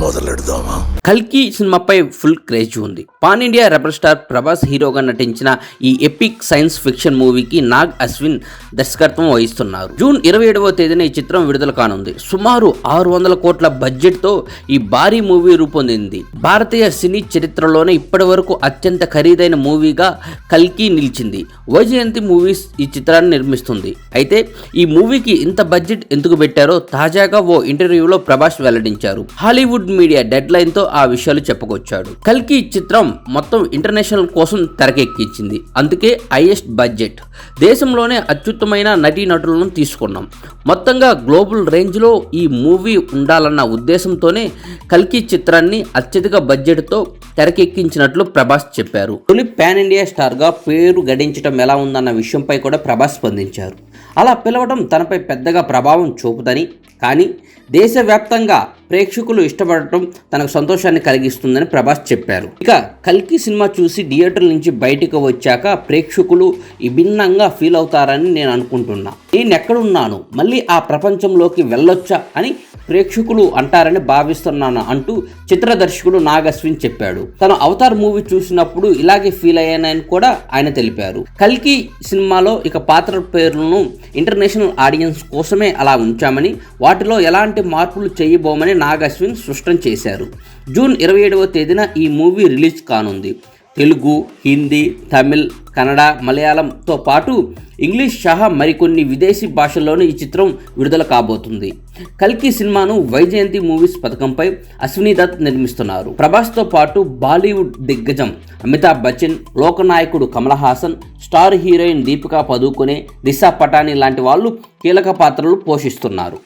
మొదలెడదామా? కల్కి సినిమాపై full craze ఉంది. Pan India rebel star Prabhas హీరోగా నటించిన ఈ ఎపిక్ సైన్స్ ఫిక్షన్ మూవీకి నాగ్ అశ్విన్ దర్శకత్వం వహిస్తున్నారు. జూన్ 27వ తేదీన ఈ చిత్రం విడుదల కానుంది. సుమారు 600 కోట్ల బడ్జెట్ తో ఈ భారీ మూవీ రూపొందింది. భారతీయ సినీ చరిత్రలోనే ఇప్పటి వరకు అత్యంత ఖరీదైన మూవీగా కల్కి నిలిచింది. వైజయంతి మూవీస్ ఈ చిత్రాన్ని నిర్మిస్తుంది. అయితే ఈ మూవీకి ఇంత బడ్జెట్ ఎందుకు పెట్టారో తాజాగా ఓ ఇంటర్వ్యూలో ప్రభాస్ వెల్లడించారు. హాలీవుడ్ మీడియా డెడ్ లైన్ తో ఆ విషయాలు చెప్పుకొచ్చాడు. కల్కి చిత్రం మొత్తం ఇంటర్నేషనల్ కోసం తెరకెక్కించింది. అందుకే హైయెస్ట్ బడ్జెట్, దేశంలోనే అత్యుత్తమైన నటీనటులను తీసుకున్నాం. మొత్తంగా గ్లోబల్ రేంజ్ లో ఈ మూవీ ఉండాలన్న ఉద్దేశంతోనే కల్కి చిత్రాన్ని అత్యధిక బడ్జెట్ తో తెరకెక్కించినట్లు ప్రభాస్ చెప్పారు. తొలి పాన్ ఇండియా స్టార్ గా పేరు గడించడం ఎలా ఉందన్న విషయంపై కూడా ప్రభాస్ స్పందించారు. అలా పిలవడం తనపై పెద్దగా ప్రభావం చూపుదని, కానీ దేశవ్యాప్తంగా ప్రేక్షకులు ఇష్టపడటం తనకు సంతోషాన్ని కలిగిస్తుందని ప్రభాస్ చెప్పారు. ఇక కల్కి సినిమా చూసి థియేటర్ల నుంచి బయటకు వచ్చాక ప్రేక్షకులు విభిన్నంగా ఫీల్ అవుతారని నేను అనుకుంటున్నా. నేను ఎక్కడున్నాను, మళ్ళీ ఆ ప్రపంచంలోకి వెళ్ళొచ్చా అని ప్రేక్షకులు అంటారని భావిస్తున్నాను అంటూ చిత్ర దర్శకుడు నాగ్ అశ్విన్ చెప్పాడు. తను అవతార్ మూవీ చూసినప్పుడు ఇలాగే ఫీల్ అయ్యానని కూడా ఆయన తెలిపారు. కల్కి సినిమాలో ఇక పాత్ర పేర్లను ఇంటర్నేషనల్ ఆడియన్స్ కోసమే అలా ఉంచామని, వాటిలో ఎలాంటి మార్పులు చేయబోమని నాగ్ అశ్విన్ స్పష్టం చేశారు. జూన్ 27వ తేదీన ఈ మూవీ రిలీజ్ కానుంది. తెలుగు, హిందీ, తమిళ్, కన్నడ, మలయాళంతో పాటు ఇంగ్లీష్ సహా మరికొన్ని విదేశీ భాషల్లోనూ ఈ చిత్రం విడుదల కాబోతుంది. కల్కి సినిమాను వైజయంతి మూవీస్ పథకంపై అశ్విని దత్ నిర్మిస్తున్నారు. ప్రభాస్తో పాటు బాలీవుడ్ దిగ్గజం అమితాబ్ బచ్చన్, లోకనాయకుడు కమల్ హాసన్, స్టార్ హీరోయిన్ దీపికా పదుకొనె, దిశా పటాని లాంటి వాళ్ళు కీలక పాత్రలు పోషిస్తున్నారు.